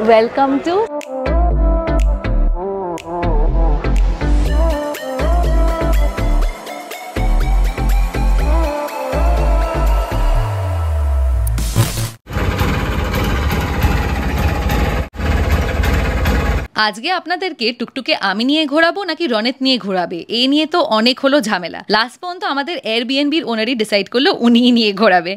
Welcome to আজকে আপনাদেরকে টুকটুকে আমি নিয়ে ঘোরাবো নাকি রনেত নিয়ে ঘোরাবে এই নিয়ে তো অনেক হলো ঝামেলা। লাস্ট পর্যন্ত আমাদের এয়ারবিএনবির ওনারই ডিসাইড করলো উনিই নিয়ে ঘোরাবে।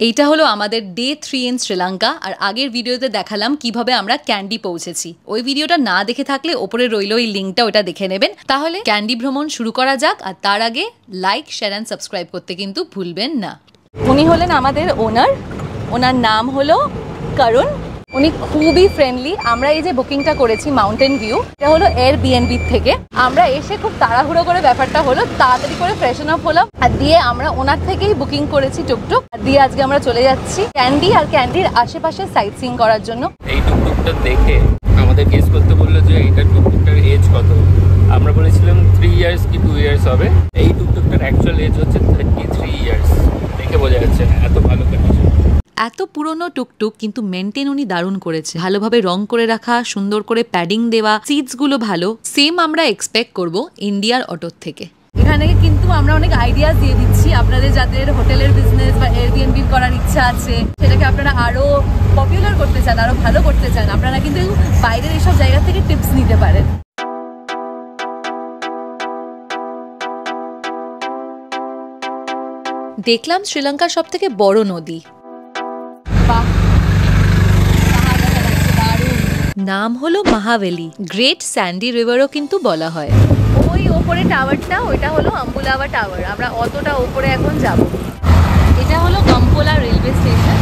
এইটা হলো আমাদের ডে 3 ইন শ্রীলঙ্কা। আর আগের ভিডিওতে দেখালাম কিভাবে আমরা ক্যান্ডি পৌঁছেছি। ওই ভিডিওটা না দেখে থাকলে ওপরে রইল ওই লিঙ্কটা, ওটা দেখে নেবেন। তাহলে ক্যান্ডি ভ্রমণ শুরু করা যাক। আর তার আগে লাইক, শেয়ার অ্যান্ড সাবস্ক্রাইব করতে কিন্তু ভুলবেন না। উনি হলেন আমাদের ওনার, ওনার নাম হলো করুণ। উনি খুবই ফ্রেন্ডলি। আমরা এই যে বুকিংটা করেছি মাউন্টেন ভিউ, এটা হলো এয়ারবিএনবি থেকে। আমরা এসে খুব তাড়াহুড়ো করে ব্যাপারটা হলো তাড়াতাড়ি করে ফ্রেশন আপ হলাম, আর দিয়ে আমরা ওনার থেকেই বুকিং করেছি টুকটুক। আর দিয়ে আজকে আমরা চলে যাচ্ছি ক্যান্ডি আর ক্যান্ডির আশেপাশে সাইট সিইং করার জন্য। এই টুকটুকটা দেখে আমাদের গেস করতে বললো যে এইটা টুকটুকটার এজ কত। আমরা বলেছিলাম 3 ইয়ার্স কি 2 ইয়ার্স হবে। এই টুকটুকটার অ্যাকচুয়াল এজ হচ্ছে 33 ইয়ার্স। দেখে বোঝা যাচ্ছে না এত ভালো কন্ডিশন। এত পুরনো টুকটুক কিন্তু মেনটেন উনি দারুণ করেছে। ভালোভাবে রং করে রাখা, সুন্দর করে প্যাডিং দেওয়া, সিটস গুলো ভালো। সেম আমরা এক্সপেক্ট করব ইন্ডিয়ার অটোর থেকে। এখানে কিন্তু আমরা অনেক আইডিয়াস দিয়ে দিচ্ছি আপনাদের, যাদের হোটেলের বিজনেস বা এয়ারবিএনবি করার ইচ্ছা আছে, সেটাকে আপনারা আরো পপুলার করতে চান, আরো ভালো করতে চান, আপনারা কিন্তু বাইরের এইসব জায়গা থেকে টিপস নিতে পারেন। দেখলাম শ্রীলঙ্কার সব থেকে বড় নদী। নাম হলো মহাবেলি। গ্রেট স্যান্ডি রিভারও কিন্তু বলা হয়। ওই ওপরে টাওয়ারটা, ওইটা হলো আম্বুলাওয়া টাওয়ার। আমরা অতটা ওপরে এখন যাব। এটা হলো গাম্পোলা রেলওয়ে স্টেশন।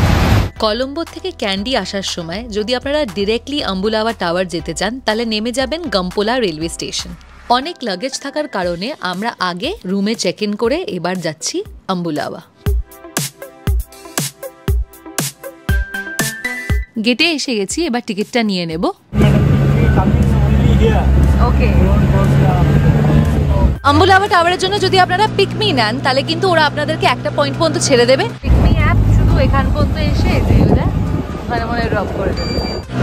কলম্বো থেকে ক্যান্ডি আসার সময় যদি আপনারা ডিরেক্টলি আম্বুলাওয়া টাওয়ার যেতে চান, তাহলে নেমে যাবেন গাম্পোলা রেলওয়ে স্টেশন। অনেক লাগেজ থাকার কারণে আমরা আগে রুমে চেক ইন করে এবার যাচ্ছি আম্বুলাওয়া। গেটে এসে গেছি, এবার টিকিটটা নিয়ে নেব। ওকে, আম্বুলাওয়া টাওয়ারের জন্য যদি আপনারা পিকমি নেন, তাহলে কিন্তু ওরা আপনাদেরকে একটা পয়েন্ট পর্যন্ত ছেড়ে দেবে। পিকমি অ্যাপ শুধু এখান পর্যন্ত এসে ওখানে মনে ড্রপ করে দেবে,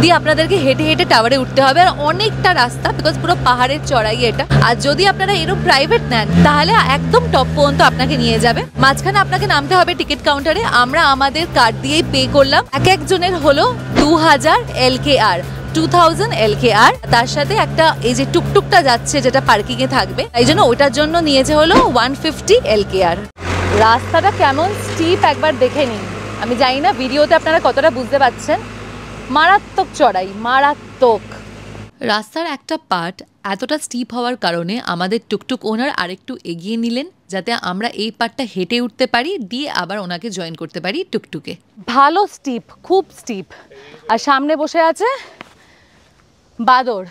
দিয়ে আপনাদেরকে হেঁটে হেঁটে টাওয়ারে উঠতে হবে। আর অনেকটা রাস্তা, বিকজ পুরো পাহাড়ের চড়াই এটা। আর যদি আপনারা এরকম প্রাইভেট নেন, তাহলে একদম টপ পর্যন্ত আপনাকে নিয়ে যাবে। মাঝখানে আপনাকে নামতে হবে টিকিট কাউন্টারে। আমরা আমাদের কার্ড দিয়েই পে করলাম। এক একজনের হলো 2000 LKR, 2000 LKR। তার সাথে একটা এই যে টুকটুকটা যাচ্ছে যেটা পার্কিং এ থাকবে, এই জন্য ওটার জন্য নিয়েছে হলো 150 LKR। রাস্তাটা কেমন স্টিপ একবার দেখে নিন। আমি জানি না ভিডিওতে আপনারা কতটা বুঝতে পারছেন। মারাত্মক চড়াই, মারাত্মক। রাস্তার একটা পার্ট এতটা স্টিপ হওয়ার কারণে আমাদের টুকটুক ওনার আরেকটু এগিয়ে নিলেন, যাতে আমরা এই পার্টটা হেঁটে উঠতে পারি, দিয়ে আবার ওনাকে জয়েন করতে পারি টুকটুকে। ভালো স্টিপ, খুব স্টিপ। আর সামনে বসে আছে বাদর।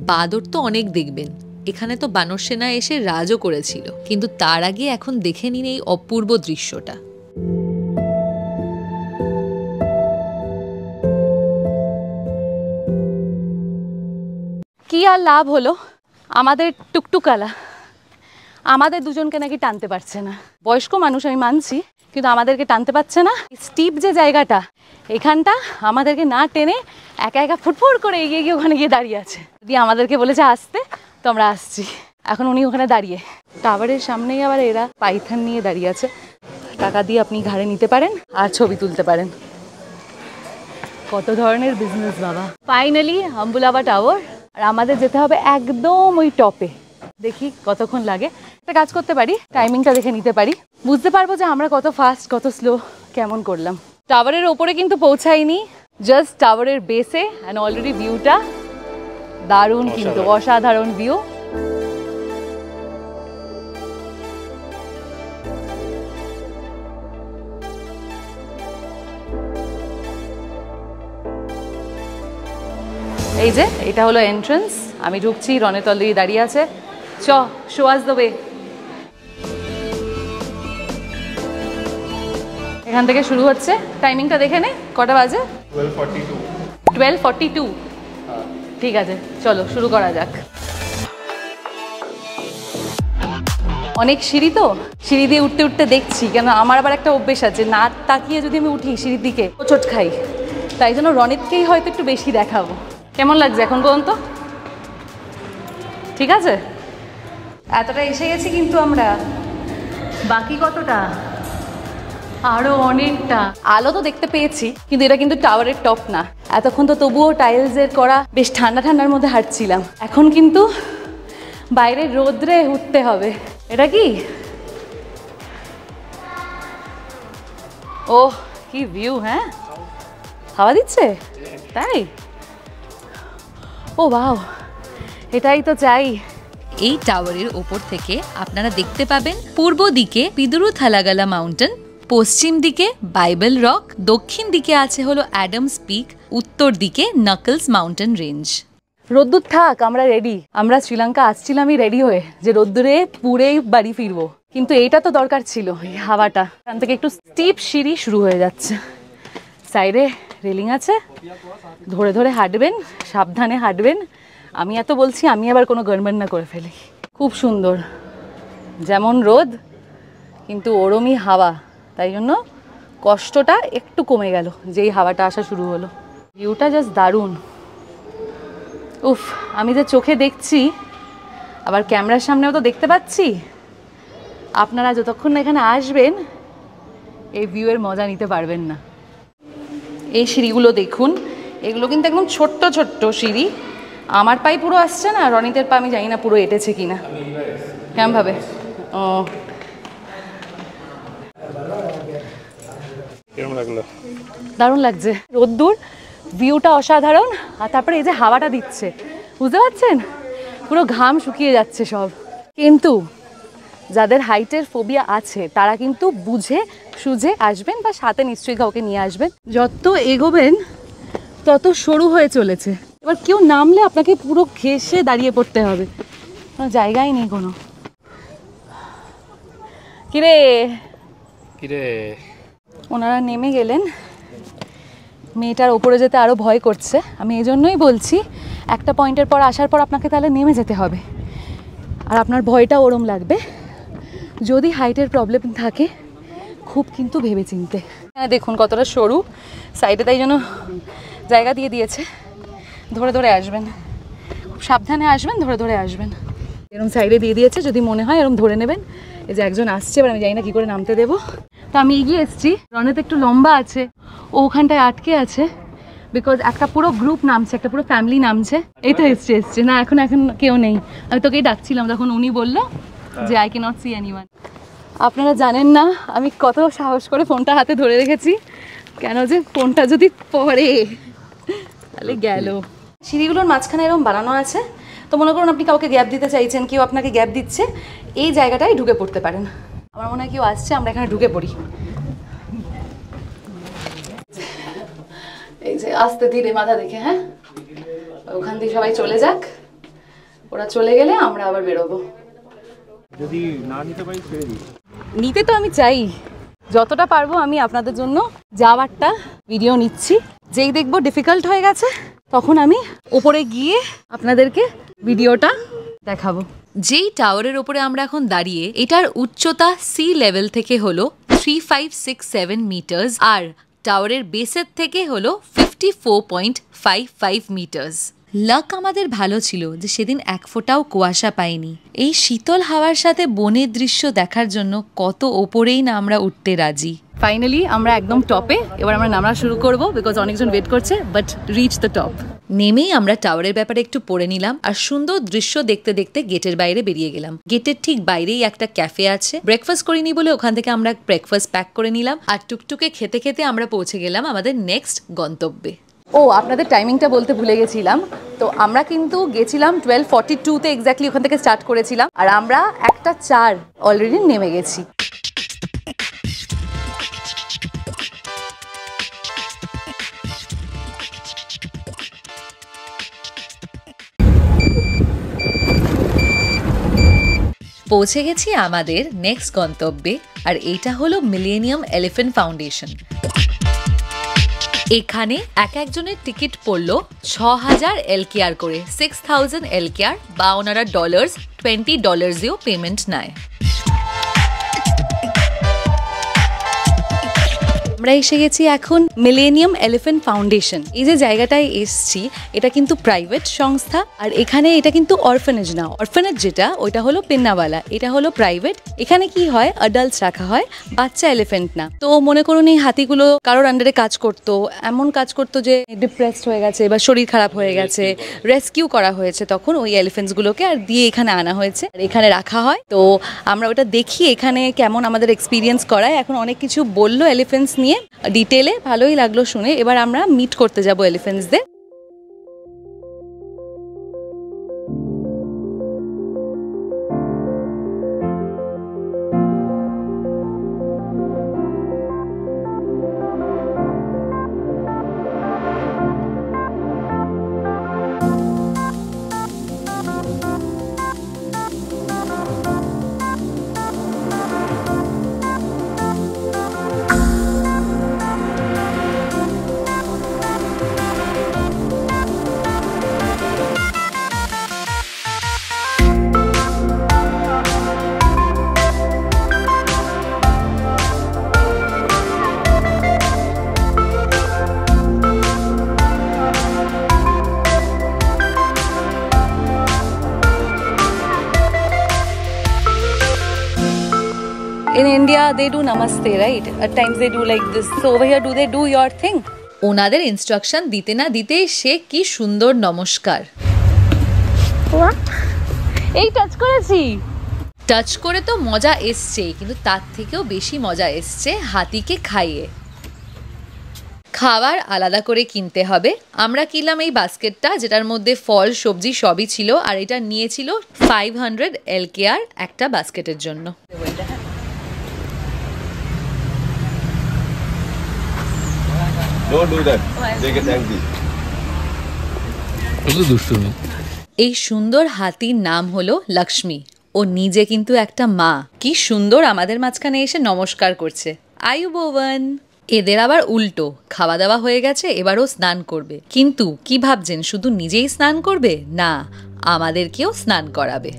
বাদর তো অনেক দেখবেন। এখানে তো বানর সেনা এসে রাজও করেছিল। কিন্তু তার আগে এখন দেখে নিন এই অপূর্ব দৃশ্যটা। কি আর লাভ হলো, আমাদের টুকটুকালা আমাদের দুজনকে নাকি টানতে পারছে না। বয়স্ক মানুষ আমি মানছি, কিন্তু আমাদেরকে টানতে পারছে না। স্টিপ যে জায়গাটা, এখানটা আমাদেরকে না টেনে একা একা ফুটফুট করে এগিয়ে গিয়ে ওখানে গিয়ে দাঁড়িয়ে আছে। দিয়ে আমাদেরকে বলেছে আসতে, তো আমরা আসছি। এখন উনি ওখানে দাঁড়িয়ে, টাওয়ারের সামনেই আবার এরা পাইথন নিয়ে দাঁড়িয়ে আছে। টাকা দিয়ে আপনি ঘাড়ে নিতে পারেন আর ছবি তুলতে পারেন। কত ধরনের বিজনেস বাবা। Finally আম্বুলাওয়া tower. আর আমাদের যেতে হবে একদম ওই টপে। দেখি কতক্ষণ লাগে। একটা কাজ করতে পারি, টাইমিংটা দেখে নিতে পারি, বুঝতে পারবো যে আমরা কত ফাস্ট কত স্লো কেমন করলাম। টাওয়ারের ওপরে কিন্তু পৌঁছাইনি, জাস্ট টাওয়ারের বেসে। অ্যান্ড অলরেডি ভিউটা দারুণ, কিন্তু অসাধারণ ভিউ। এই যে এটা হলো এন্ট্রান্স। আমি ঢুকছি, রনেত অলরেডি দাঁড়িয়ে আছে। Show us the way. এখান থেকে শুরু হচ্ছে। টাইমিংটা দেখে নে, কটা বাজে? 12:42। ঠিক আছে, চলো শুরু করা যাক। অনেক সিঁড়ি, তো সিঁড়ি দিয়ে উঠতে উঠতে দেখছি, কেন আমার আবার একটা অভ্যেস আছে, না তাকিয়ে যদি আমি উঠি সিঁড়ির দিকে হোঁচট খাই। তাই জন্য রনিতকেই হয়তো একটু বেশি দেখাবো। কেমন লাগছে এখন পর্যন্ত? ঠিক আছে, এতটা এসে গেছি কিন্তু আমরা, বাকি কতটা? আরো অনেকটা। আলো তো দেখতে পেয়েছি, কিন্তু এটা কিন্তু টাওয়ারের টপ না। এতক্ষণ তো তবুও টাইলসের করা বেশ ঠান্ডা ঠান্ডার মধ্যে হাঁটছিলাম, এখন কিন্তু বাইরে রোদ্রে উঠতে হবে। এটা কি? ও কি ভিউ! হ্যাঁ, হাওয়া দিচ্ছে তাই? ও বাও, এটাই তো চাই। এই টাওয়ারের ওপর থেকে আপনারা দেখতে পাবেন পূর্ব দিকে পিদুরু থালাগালা মাউন্টেন, পশ্চিম দিকে বাইবেল রক, দক্ষিণ দিকে আছে হলো অ্যাডামস পিক, উত্তর দিকে নাকলস মাউন্টেন রেঞ্জ। রোদ্দুর থাক, আমরা রেডি। আমরা শ্রীলঙ্কা আসছিলামই রেডি হয়ে যে রোদ্দুরে পুরেই বাড়ি ফিরবো, কিন্তু এইটা তো দরকার ছিল, এই হাওয়াটা। এখান থেকে একটু স্টিপ সিঁড়ি শুরু হয়ে যাচ্ছে, সাইডে রেলিং আছে, ধরে ধরে হাঁটবেন, সাবধানে হাঁটবেন। আমি এত বলছি, আমি আবার কোনো গড়বড় না করে ফেলি। খুব সুন্দর, যেমন রোদ কিন্তু ওরমই হাওয়া, তাই জন্য কষ্টটা একটু কমে গেল যেই হাওয়াটা আসা শুরু হলো। ভিউটা জাস্ট দারুণ। উফ, আমি যে চোখে দেখছি, আবার ক্যামেরার সামনেও তো দেখতে পাচ্ছি। আপনারা যতক্ষণ না এখানে আসবেন এই ভিউয়ের মজা নিতে পারবেন না। এই সিঁড়িগুলো দেখুন, এগুলো কিন্তু একদম ছোট্ট ছোট্ট সিঁড়ি। আমার পায়ে পুরো আসছে না, রনিতের পা আমি জানি না পুরো এঁটেছে কিনা। কেমন ভাবে? ও, দারুণ লাগছে। রোদ্দুর, ভিউটা অসাধারণ, আর তারপরে এই যে হাওয়াটা দিচ্ছে, বুঝতে পারছেন? পুরো ঘাম শুকিয়ে যাচ্ছে সব। কিন্তু যাদের হাইটের ফোবিয়া আছে তারা কিন্তু বুঝে সুঝে আসবেন, বা সাথে নিশ্চয়ই কাউকে নিয়ে আসবেন। যত এগোবেন তত সরু হয়ে চলেছে। এবার কেউ নামলে আপনাকে পুরো ঘেঁষে দাঁড়িয়ে পড়তে হবে, কোনো জায়গাই নেই কোনো। কিরে কিরে, ওনারা নেমে গেলেন। মেয়েটার ওপরে যেতে আরও ভয় করছে। আমি এই জন্যই বলছি, একটা পয়েন্টের পর আসার পর আপনাকে তাহলে নেমে যেতে হবে, আর আপনার ভয়টা ওরম লাগবে। যদি হাইটের প্রবলেম থাকে খুব কিন্তু ভেবে চিনতে। হ্যাঁ দেখুন কতটা সরু সাইডে, তাই জন্য জায়গা দিয়ে দিয়েছে। ধরে ধরে আসবেন, খুব সাবধানে আসবেন, ধরে ধরে আসবেন। এরকম সাইডে দিয়ে দিয়েছে, যদি মনে হয় এরকম ধরে নেবেন। এই যে একজন আসছে, এবার আমি জানি না কী করে নামতে দেবো। তো আমি এগিয়ে এসেছি, রনেত একটু লম্বা আছে, ও ওখানটায় আটকে আছে, বিকজ একটা পুরো গ্রুপ নামছে, একটা পুরো ফ্যামিলি নামছে। এই তো এসছে না, এখন কেউ নেই। আমি তোকেই ডাকছিলাম, তখন উনি বললো যে আই ক্যানট সি এনিওয়ান। আপনারা জানেন না আমি কত সাহস করে ফোনটা হাতে ধরে রেখেছি, কেন যে ফোনটা যদি পড়ে তাহলে গেল। সিঁড়িগুলোর মাঝখানে এরকম বানানো আছে, তো মনে করুন আপনি কাউকে গ্যাপ দিতে চাইছেন, কেউ আপনাকে গ্যাপ দিচ্ছে, এই জায়গাটায় ঢুকে পড়তে পারেন। আমার মনে হয় কেউ আসছে, আমরা এখানে ঢুকে পড়ি। এই যে আস্তে ধীরে মাথা দেখে, হ্যাঁ, ওখান থেকে সবাই চলে যাক, ওরা চলে গেলে আমরা আবার বেরোবো। যদি না নিতে পারি ছেড়ে দিই। নিতে তো আমি চাই, যতটা পারবো আমি আপনাদের জন্য যাওয়ারটা ভিডিও নিচ্ছি। যেই দেখবো ডিফিকাল্ট হয়ে গেছে তখন আমি ওপরে গিয়ে আপনাদেরকে ভিডিওটা দেখাবো। যেই টাওয়ারের ওপরে আমরা এখন দাঁড়িয়ে, এটার উচ্চতা সি লেভেল থেকে হলো 3567 মিটার্স, আর টাওয়ারের বেসের থেকে হলো 54.55 মিটার্স। লাক আমাদের ভালো ছিল যে সেদিন এক ফোঁটাও কুয়াশা পাইনি। এই শীতল হাওয়ার সাথে বনের দৃশ্য দেখার জন্য কত ওপরেই না আমরা উঠতে রাজি। ফাইনালি আমরা একদম টপে, এবার আমরা নামা শুরু করব, বিকজ অনেকজন ওয়েট করছে, বাট রিচ দ্য টপ। নেমেই আমরা টাওয়ারের ব্যাপারে একটু পড়ে নিলাম, আর সুন্দর দৃশ্য দেখতে দেখতে গেটের বাইরে বেরিয়ে গেলাম। গেটের ঠিক বাইরেই একটা ক্যাফে আছে, ব্রেকফাস্ট করিনি বলে ওখান থেকে আমরা ব্রেকফাস্ট প্যাক করে নিলাম, আর টুকটুকে খেতে খেতে আমরা পৌঁছে গেলাম আমাদের নেক্সট গন্তব্যে। ও, আপনাদের টাইমিংটা বলতে ভুলে গেছিলাম। তো আমরা কিন্তু গেছিলাম 12:42-তে এক্স্যাক্টলি, ওখান থেকে স্টার্ট করেছিলাম, আর আমরা 1:04 অলরেডি নেমে গেছি। পৌঁছে গেছি আমাদের নেক্সট গন্তব্যে, আর এটা হলো মিলেনিয়াম এলিফ্যান্ট ফাউন্ডেশন। এখানে একজনের টিকিট পড়লো 6000 LKR করে, 6000 LKR, বা ওনারা $20 পেমেন্ট নেয়। আমরা এসে গেছি এখন মিলেনিয়াম এলিফ্যান্ট ফাউন্ডেশন। এই যে জায়গাটায় এসছি এটা কিন্তু প্রাইভেট সংস্থা, আর এখানে এটা কিন্তু অরফানেজ না। অরফানেজ যেটা ওইটা হলো পিন্নাওয়ালা, এটা হলো প্রাইভেট। এখানে কি হয়, অ্যাডাল্টস রাখা হয়, বাচ্চা এলিফ্যান্ট না। তো মনে করুন এই হাতিগুলো কারোর আন্ডারে কাজ করতো, এমন কাজ করতো যে ডিপ্রেসড হয়ে গেছে বা শরীর খারাপ হয়ে গেছে, রেস্কিউ করা হয়েছে তখন ওই এলিফ্যান্টসগুলোকে আর দিয়ে এখানে আনা হয়েছে, আর এখানে রাখা হয়। তো আমরা ওটা দেখি এখানে কেমন আমাদের এক্সপিরিয়েন্স করায়। এখন অনেক কিছু বললো এলিফ্যান্টস নিয়ে ডিটেলে, ভালোই লাগলো শুনে। এবার আমরা মিট করতে যাবো এলিফ্যান্টসদের। In India, they do namaste, right? At times they do like this. So over here, do they do your thing? ওনাদের ইনস্ট্রাকশন দিতে না দিতে সে কি সুন্দর নমস্কার। এই টাচ করেছি, টাচ করে তো মজা এসছে, কিন্তু তার থেকেও বেশি মজা এসছে হাতিকে খাইয়ে। খাবার আলাদা করে কিনতে হবে। আমরা কিনলাম এই বাস্কেটটা, যেটার মধ্যে ফল সবজি সবই ছিল, আর এটা নিয়েছিল 500 LKR একটা বাস্কেটের জন্য। Don't do that. They get angry. এই সুন্দর হাতির নাম হলো লক্ষ্মী। ও নিজে কিন্তু একটা মা। কি সুন্দর আমাদের মাঝখানে এসে নমস্কার করছে, আয়ুবোবান। এদের আবার উল্টো, খাওয়া দাওয়া হয়ে গেছে, এবারও স্নান করবে। কিন্তু কি ভাবছেন শুধু নিজেই স্নান করবে? না, আমাদেরকেও স্নান করাবে।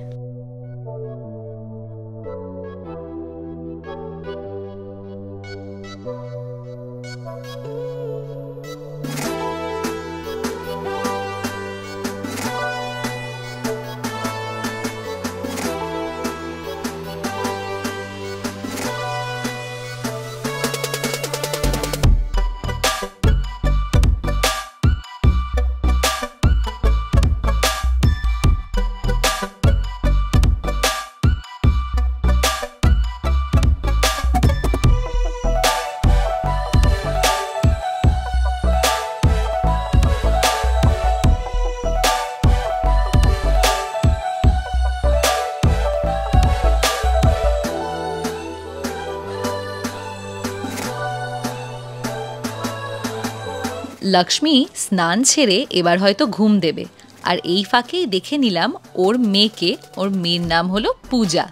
লক্ষ্মী স্নান ছেড়ে এবার হয়তো ঘুম দেবে, আর এই ফাঁকেই দেখে নিলাম ওর মেয়েকে। ওর মেয়ের নাম হলো পূজা।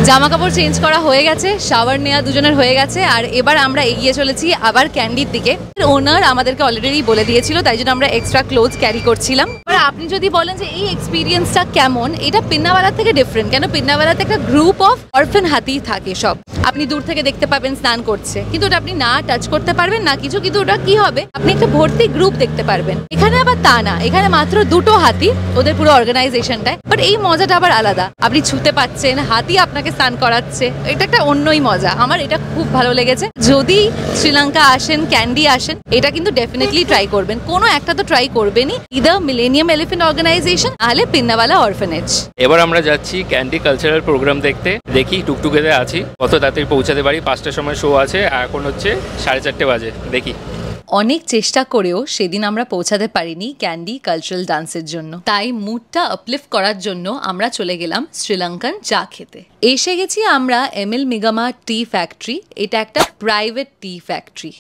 জামা কাপড় চেঞ্জ করা হয়ে গেছে, শাওয়ার নেওয়া দুজনের হয়ে গেছে, আর এবার আমরা এগিয়ে চলেছি আবার ক্যান্ডির দিকে। ওনার আমাদেরকে অলরেডি বলে দিয়েছিল, তাই জন্য আমরা এক্সট্রা ক্লোথ ক্যারি করছিলাম। আর আপনি যদি বলেন যে এই এক্সপিরিয়েন্সটা কেমন, এটা পিন্নাওয়ালা থেকে ডিফারেন্ট। কেন, পিন্নাওয়ালাতে একটা গ্রুপ অফ অরফান হাতি থাকে সব। আপনি দূর থেকে দেখতে পাবেন স্নান করছে, কিন্তু ওটা আপনি না টাচ করতে পারবেন না কিছু, কিন্তু ওটা কি হবে, আপনি একটা ভর্তি গ্রুপ দেখতে পারবেন। এখানে আবার তা না, এখানে মাত্র দুটো হাতি, ওদের পুরো অর্গানাইজেশনটায়। বাট এই মজাটা আবার আলাদা, আপনি ছুতে পাচ্ছেন, হাতি আপনাকে স্নান করাচ্ছে, এটা একটা অন্যই মজা। আমার এটা খুব ভালো লেগেছে। যদি শ্রীলঙ্কা আসেন, ক্যান্ডি আসেন, এটা কিন্তু ডেফিনেটলি ট্রাই করবেন। কোনো একটা তো ট্রাই করবেনই, ইদার মিলেনিয়াম এলিফ্যান্ট অর্গানাইজেশন নাহলে পিন্নাওয়ালা অরফানেজ। এবার আমরা যাচ্ছি ক্যান্ডি কালচারাল প্রোগ্রাম দেখতে। দেখি টুকটুকেতে আছি, কত তাড়াতাড়ি পৌঁছাতে পারি। 5টার সময় শো আছে, এখন হচ্ছে 4:30 বাজে। দেখি। অনেক চেষ্টা করেও সেদিন আমরা পৌঁছাতে পারিনি ক্যান্ডি কালচারাল ডান্সের জন্য। তাই মুডটা আপলিফট করার জন্য আমরা চলে গেলাম শ্রীলঙ্কান চা খেতে। এসে গেছি আমরা এমএল মিগামা টি ফ্যাক্টরি। এটা একটা প্রাইভেট টি ফ্যাক্টরি।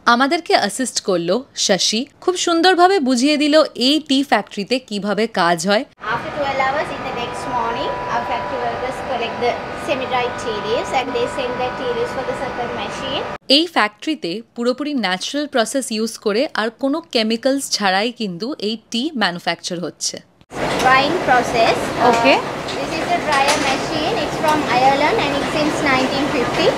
আমাদেরকে অ্যাসিস্ট করলো শশী, খুব সুন্দরভাবে বুঝিয়ে দিল এই টি ফ্যাক্টরিতে কিভাবে কাজ হয়। After 12 hours in the next morning, our factory workers collect the semi-dried tea leaves and they send the tea leaves for the circle machine. এই ফ্যাক্টরিতে পুরোপুরি ন্যাচারাল প্রসেস ইউজ করে আর কোনো কেমিক্যালস ছাড়াই কিন্তু এই টি ম্যানুফ্যাকচার হচ্ছে। Drying process. Okay. This is the dryer machine. It's from Ireland and it's since 1950.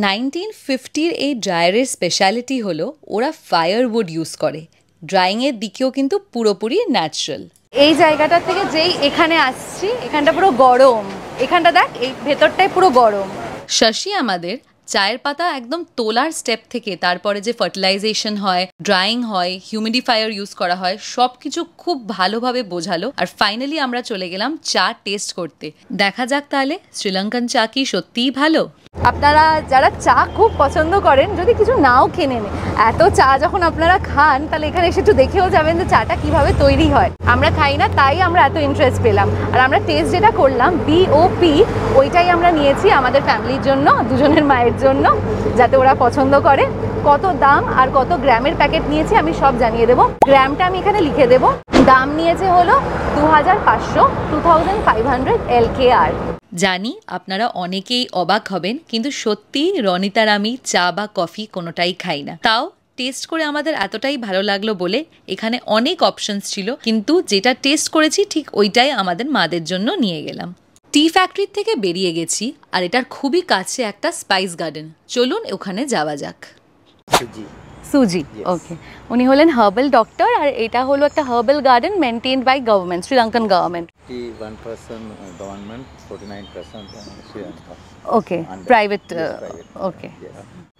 1950-র এই ড্রায়ারের স্পেশালিটি হলো ওরা ফায়ারউড ইউজ করে। ড্রাইংয়ের দিকেও কিন্তু পুরোপুরি ন্যাচারাল। এই জায়গাটা থেকে যেই এখানে আসছি, এখানটা পুরো গরম। এখানটা দেখ, এই ভেতরটাই পুরো গরম। শশী আমাদের চায়ের পাতা একদম তোলার স্টেপ থেকে তারপরে যে ফার্টিলাইজেশন হয়, ড্রাইং হয়, হিউমিডিফায়ার ইউজ করা হয়, সব কিছু খুব ভালোভাবে বোঝালো। আর ফাইনালি আমরা চলে গেলাম চা টেস্ট করতে। দেখা যাক তাহলে শ্রীলঙ্কান চা কি সত্যিই ভালো। আপনারা যারা চা খুব পছন্দ করেন, যদি কিছু নাও খেয়ে নেন, এত চা যখন আপনারা খান তাহলে এখানে এসে একটু দেখেও যাবেন যে চাটা কিভাবে তৈরি হয়। আমরা খাই না, তাই আমরা এত ইন্টারেস্ট পেলাম। আর আমরা টেস্ট যেটা করলাম BOP, ওইটাই আমরা নিয়েছি আমাদের ফ্যামিলির জন্য, দুজনের মায়ের জন্য, যাতে ওরা পছন্দ করে। কত দাম আর কত গ্রামের প্যাকেট নিয়েছি আমি সব জানিয়ে দেবো। গ্রামটা আমি এখানে লিখে দেবো। দাম নিয়েছে হলো 2500 LKR। জানি আপনারা অনেকেই অবাক হবেন, কিন্তু সত্যি রনিতার আমি চা বা কফি কোনোটাই খাই না। তাও টেস্ট করে আমাদের এতটাই ভালো লাগলো বলে এখানে অনেক অপশনস ছিল, কিন্তু যেটা টেস্ট করেছি ঠিক ওইটাই আমাদের মাদের জন্য নিয়ে গেলাম। টি ফ্যাক্টরির থেকে বেরিয়ে গেছি, আর এটার খুবই কাছে একটা স্পাইস গার্ডেন। চলুন ওখানে যাওয়া যাক। সুজি, ওকে। উনি হলেন হার্বাল ডক্টর, আর এটা হলো একটা herbal garden maintained by government, Sri Lankan government. 51% government, 49% Sri Lanka. Okay, private. Okay. Yes.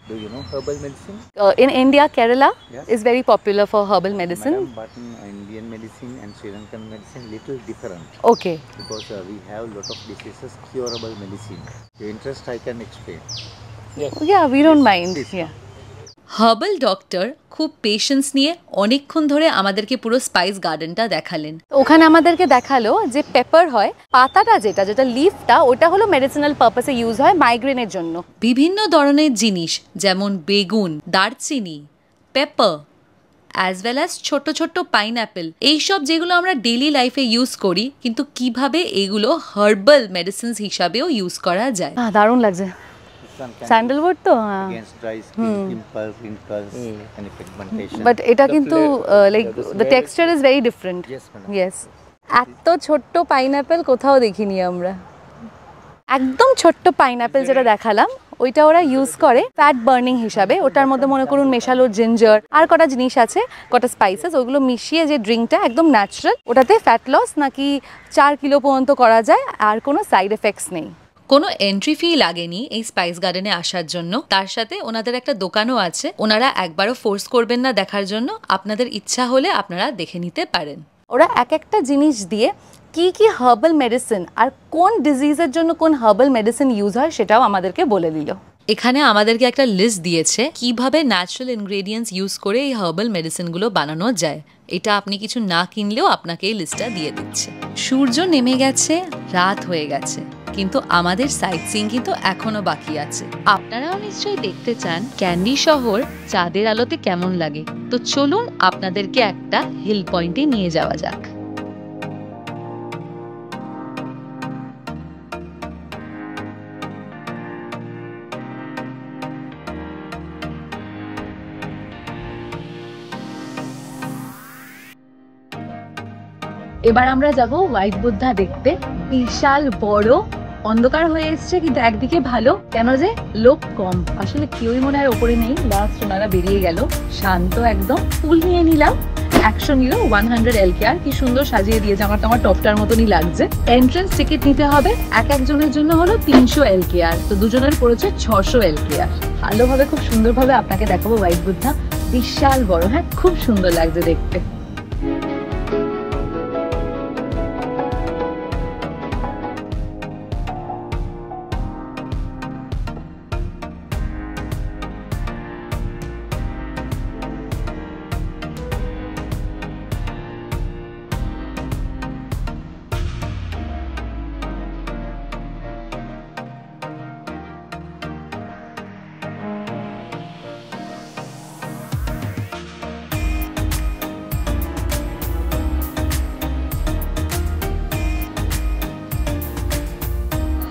Do you know herbal medicine? In India, Kerala Yes. is very popular for herbal medicine. Madam, but in Indian medicine and Sri Lankan medicine little different, Okay. because we have lot of diseases curable medicine. If you interest, I can explain. Yeah, we don't mind. Please. Yeah. Herbal doctor খুব patience নিয়ে অনেকক্ষণ ধরে আমাদেরকে পুরো spice গার্ডেনটা দেখালেন। ওখানে আমাদেরকে দেখালো যে পেপার হয়, পাতাটা যেটা লিফটা, ওটা হলো মেডিসিনাল পারপাসে ইউজ হয় মাইগ্রেনের জন্য। বিভিন্ন ধরনের জিনিস যেমন বেগুন, দারচিনি, পেপার, অ্যাজ ওয়েল অ্যাজ ছোট ছোট পাইনঅ্যাপেল, এইসব যেগুলো আমরা ডেইলি লাইফে ইউজ করি, কিন্তু কিভাবে এগুলো হার্বাল মেডিসিনস হিসাবেও ইউজ করা যায়। দারুণ লাগছে। স্যান্ডেলউড তো Against dry skin, pimples, wrinkles, and pigmentation. But এটা কিন্তু like the texture is very different. Yes, madam. Yes, এত ছোট্ট পাইনঅ্যাপেল কোথাও দেখিনি আমরা। একদম ছোট্ট পাইনঅ্যাপেল যেটা দেখালাম, ওইটা ওরা ইউজ করে ফ্যাট বার্নিং হিসাবে। ওটার মধ্যে মনে করুন মেশালো জিঞ্জার, আর কটা জিনিস আছে, কটা স্পাইসেস, ওইগুলো মিশিয়ে যে ড্রিঙ্কটা একদম ন্যাচারাল। ওটাতে ফ্যাট লস নাকি 4 কিলো পর্যন্ত করা যায়, আর কোনো সাইড এফেক্টস নেই। কোনো এন্ট্রি ফি লাগেনি এই স্পাইস গার্ডেনে আসার জন্য। তার সাথে ওনাদের একটা দোকানও আছে, ওনারা একবারও ফোর্স করবেন না দেখার জন্য। আপনাদের ইচ্ছা হলে আপনারা দেখে নিতে পারেন। ওরা এক একটা জিনিস দিয়ে কি কি হার্বাল মেডিসিন আর কোন ডিজিজের জন্য কোন হার্বাল মেডিসিন ইউজ হয় সেটাও আমাদেরকে বলে দিল। এখানে আমাদেরকে একটা লিস্ট দিয়েছে কিভাবে ন্যাচারাল ইনগ্রেডিয়েন্টস ইউজ করে এই হার্বাল মেডিসিনগুলো বানানো যায়। এটা আপনি কিছু না কিনলেও আপনাকে এই লিস্টটা দিয়ে দিচ্ছে। সূর্য নেমে গেছে, রাত হয়ে গেছে, কিন্তু আমাদের সাইট সিইং কিন্তু এখনো বাকি আছে। আপনারাও নিশ্চয়ই দেখতে চান ক্যান্ডি শহর চাঁদের আলোতে কেমন লাগে। তো চলুন আপনাদেরকে একটা হিল পয়েন্টে নিয়ে যাওয়া যাক। এবার আমরা যাব হোয়াইট বুদ্ধা দেখতে। বিশাল বড়, অন্ধকার হয়ে এসছে, কিন্তু একদিকে ভালো, কেন যে লোক কম। আসলে কেউই মনে হয় ওপরে নেই, লাস্ট ওনারা বেরিয়ে গেল। শান্ত একদম। ফুল নিয়ে নিলাম, 100 নিল, 100 LKR। কি সুন্দর সাজিয়ে দিয়েছে, আমার তো আমার টপটার মতনই লাগছে। এন্ট্রান্স টিকিট নিতে হবে, এক একজনের জন্য হলো 300 LKR, তো দুজনের পড়েছে 600 LKR। ভালোভাবে খুব সুন্দরভাবে আপনাকে দেখাবো হোয়াইট বুদ্ধা। বিশাল বড়, হ্যাঁ খুব সুন্দর লাগছে দেখতে।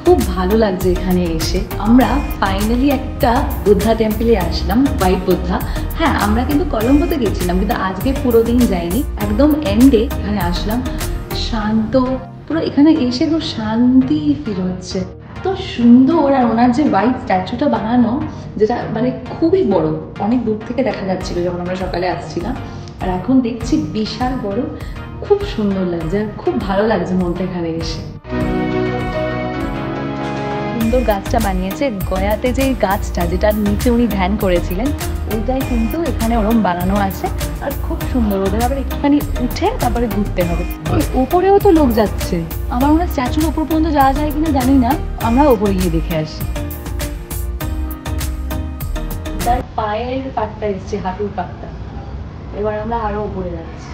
খুব ভালো লাগছে এখানে এসে। আমরা ফাইনালি একটা বুদ্ধা টেম্পলে আসলাম, হোয়াইট বুদ্ধা। হ্যাঁ, আমরা কিন্তু কলম্বোতে গেছিলাম, কিন্তু আজকে পুরো দিন যাইনি, একদম এন্ডে এখানে আসলাম। শান্ত পুরো, এখানে এসে খুব শান্তি ফিল হচ্ছে। এত সুন্দর, আর ওনার যে হোয়াইট স্ট্যাচুটা বানানো, যেটা মানে খুবই বড়, অনেক দূর থেকে দেখা যাচ্ছিল যখন আমরা সকালে আসছিলাম, আর এখন দেখছি বিশাল বড়, খুব সুন্দর লাগছে, আর খুব ভালো লাগছে মনটা এখানে এসে। সুন্দর গাছটা বানিয়েছে, গয়াতে যে গাছটা যেটার নিচে উনি ধ্যান করেছিলেন ওইটাই কিন্তু এখানে ওরম বানানো আছে, আর খুব সুন্দর। ওদের আবার একটুখানি উঠে তারপরে ঘুরতে হবে। ওপরেও তো লোক যাচ্ছে, আমার মনে হয় স্ট্যাচুর ওপর পর্যন্ত যাওয়া যায় কিনা জানি না, আমরা ওপরে গিয়ে দেখে আসি। তার পায়ের পাটটা এসছে, হাঁটুর পাটটা, এবার আমরা আরো উপরে যাচ্ছি।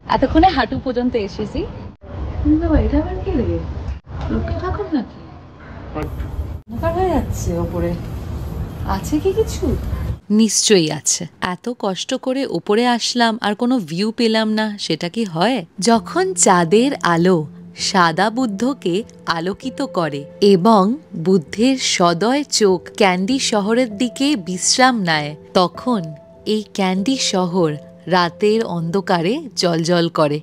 এতক্ষণে হাঁটু পর্যন্ত এসেছি। এটা আবার কি রে, লক্ষ্মী ঠাকুর নাকি? হয়ে যাচ্ছে ওপরে, আছে কি কিছু? নিশ্চয়ই আছে। এত কষ্ট করে উপরে আসলাম আর কোনো ভিউ পেলাম না, সেটা কি হয়? যখন চাঁদের আলো সাদা বুদ্ধকে আলোকিত করে এবং বুদ্ধের সদয় চোখ ক্যান্ডি শহরের দিকে বিশ্রাম নেয়, তখন এই ক্যান্ডি শহর রাতের অন্ধকারে জ্বলজ্বল করে।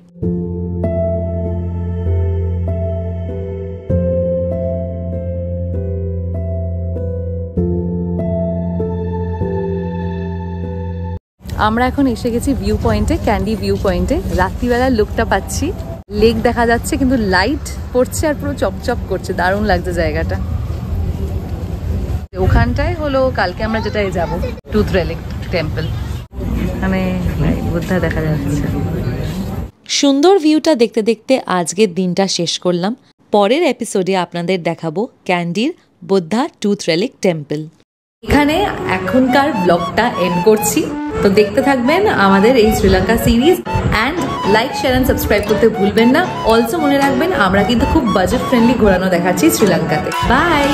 আমরা এখন এসে গেছি ভিউ পয়েন্টে, ক্যান্ডি ভিউ পয়েন্টে। রাত্রিবেলার লুকটা পাচ্ছি, লেক দেখা যাচ্ছে কিন্তু লাইট পড়ছে আর পুরো চকচক করছে, দারুণ লাগছে জায়গাটা। ওখানটায় হলো কালকে আমরা যেটাই যাব, টুথ রেলিক টেম্পল, এখানে বুদ্ধা দেখা যাচ্ছে। সুন্দর ভিউটা দেখতে দেখতে আজকের দিনটা শেষ করলাম। পরের এপিসোডে আপনাদের দেখাবো ক্যান্ডির বুদ্ধা টুথ রেলিক টেম্পল। এখানে এখনকার ব্লগটা এন্ড করছি, তো দেখতে থাকবেন আমাদের এই Sri Lanka series, and like, share and subscribe করতে ভুলবেন না। অলসো মনে রাখবেন আমরা কিন্তু খুব বাজেট ফ্রেন্ডলি ঘোরানো দেখাচ্ছি শ্রীলঙ্কাতে। বাই।